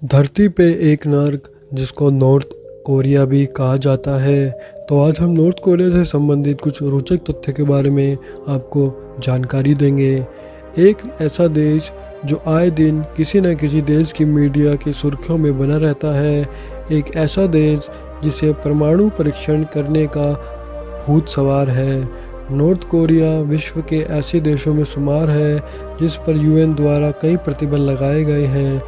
धरती पे एक नर्क जिसको नॉर्थ कोरिया भी कहा जाता है। तो आज हम नॉर्थ कोरिया से संबंधित कुछ रोचक तथ्य के बारे में आपको जानकारी देंगे। एक ऐसा देश जो आए दिन किसी न किसी देश की मीडिया की सुर्खियों में बना रहता है। एक ऐसा देश जिसे परमाणु परीक्षण करने का भूत सवार है। नॉर्थ कोरिया विश्व के ऐसे देशों में शुमार है जिस पर यूएन द्वारा कई प्रतिबंध लगाए गए हैं।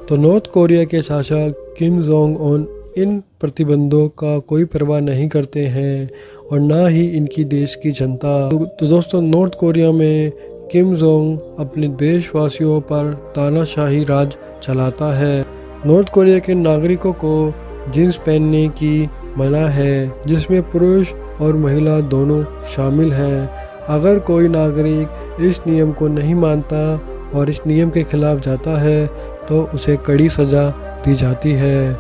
तो नॉर्थ कोरिया के शासक किम जोंग उन इन प्रतिबंधों का कोई परवाह नहीं करते हैं और ना ही इनकी देश की जनता। तो दोस्तों, नॉर्थ कोरिया में किम जोंग अपने देशवासियों पर तानाशाही राज चलाता है। नॉर्थ कोरिया के नागरिकों को जींस पहनने की मना है, जिसमें पुरुष और महिला दोनों शामिल हैं। अगर कोई नागरिक इस नियम को नहीं मानता और इस नियम के खिलाफ जाता है तो उसे कड़ी सज़ा दी जाती है।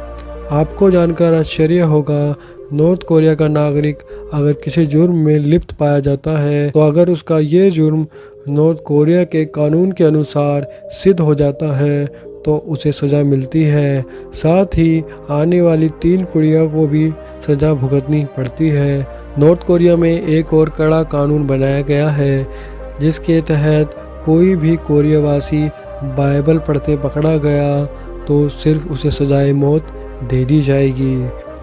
आपको जानकर आश्चर्य होगा, नॉर्थ कोरिया का नागरिक अगर किसी जुर्म में लिप्त पाया जाता है तो अगर उसका ये जुर्म नॉर्थ कोरिया के कानून के अनुसार सिद्ध हो जाता है तो उसे सज़ा मिलती है। साथ ही आने वाली 3 पीढ़ियों को भी सज़ा भुगतनी पड़ती है। नॉर्थ कोरिया में एक और कड़ा कानून बनाया गया है जिसके तहत कोई भी कोरियावासी बाइबल पढ़ते पकड़ा गया तो सिर्फ उसे सजाए मौत दे दी जाएगी।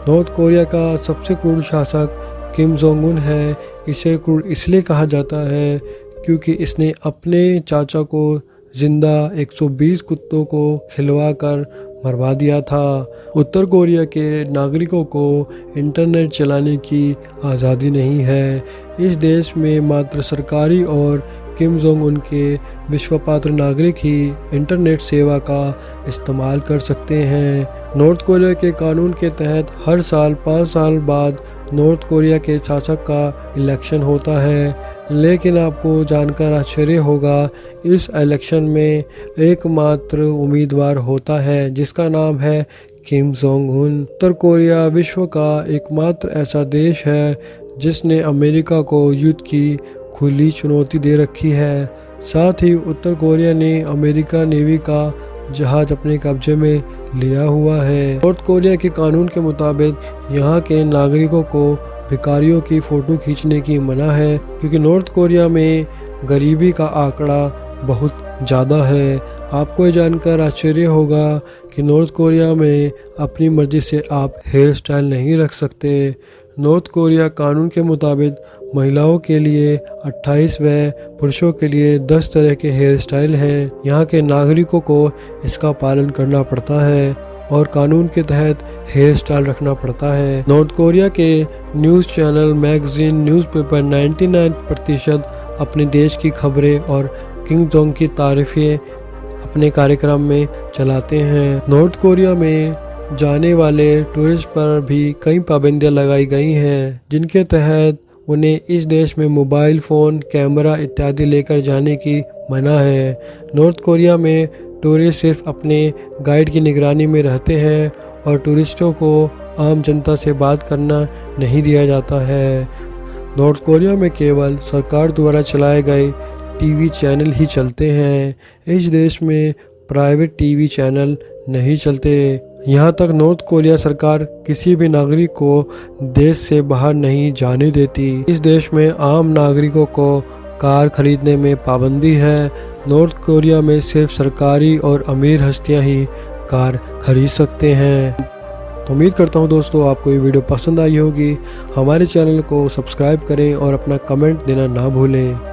नॉर्थ कोरिया का सबसे क्रूर शासक किम जोंग उन है। इसे क्रूर इसलिए कहा जाता है क्योंकि इसने अपने चाचा को जिंदा 120 कुत्तों को खिलवा कर मरवा दिया था। उत्तर कोरिया के नागरिकों को इंटरनेट चलाने की आज़ादी नहीं है। इस देश में मात्र सरकारी और किम जोंग उन के विश्वपात्र नागरिक ही इंटरनेट सेवा का इस्तेमाल कर सकते हैं। नॉर्थ कोरिया के कानून के तहत हर साल 5 साल बाद नॉर्थ कोरिया के शासक का इलेक्शन होता है, लेकिन आपको जानकर आश्चर्य होगा, इस इलेक्शन में एकमात्र उम्मीदवार होता है जिसका नाम है किम जोंग उन। उत्तर कोरिया विश्व का एकमात्र ऐसा देश है जिसने अमेरिका को युद्ध की खुली चुनौती दे रखी है। साथ ही उत्तर कोरिया ने अमेरिका नेवी का जहाज अपने कब्जे में लिया हुआ है। नॉर्थ कोरिया के कानून के मुताबिक यहाँ के नागरिकों को भिखारियों की फ़ोटो खींचने की मना है, क्योंकि नॉर्थ कोरिया में गरीबी का आंकड़ा बहुत ज़्यादा है। आपको ये जानकर आश्चर्य होगा कि नॉर्थ कोरिया में अपनी मर्ज़ी से आप हेयर स्टाइल नहीं रख सकते। नॉर्थ कोरिया कानून के मुताबिक महिलाओं के लिए 28 व पुरुषों के लिए 10 तरह के हेयर स्टाइल हैं। यहाँ के नागरिकों को इसका पालन करना पड़ता है और कानून के तहत हेयर स्टाइल रखना पड़ता है। नॉर्थ कोरिया के न्यूज़ चैनल, मैगजीन, न्यूज़पेपर 99% अपने देश की खबरें और किम जोंग की तारीफ़ें अपने कार्यक्रम में चलाते हैं। नॉर्थ कोरिया में जाने वाले टूरिस्ट पर भी कई पाबंदियां लगाई गई हैं, जिनके तहत उन्हें इस देश में मोबाइल फ़ोन, कैमरा इत्यादि लेकर जाने की मना है। नॉर्थ कोरिया में टूरिस्ट सिर्फ अपने गाइड की निगरानी में रहते हैं और टूरिस्टों को आम जनता से बात करना नहीं दिया जाता है। नॉर्थ कोरिया में केवल सरकार द्वारा चलाए गए टीवी चैनल ही चलते हैं। इस देश में प्राइवेट टीवी चैनल नहीं चलते। यहाँ तक नॉर्थ कोरिया सरकार किसी भी नागरिक को देश से बाहर नहीं जाने देती। इस देश में आम नागरिकों को कार खरीदने में पाबंदी है। नॉर्थ कोरिया में सिर्फ सरकारी और अमीर हस्तियाँ ही कार खरीद सकते हैं। तो उम्मीद करता हूँ दोस्तों आपको ये वीडियो पसंद आई होगी। हमारे चैनल को सब्सक्राइब करें और अपना कमेंट देना ना भूलें।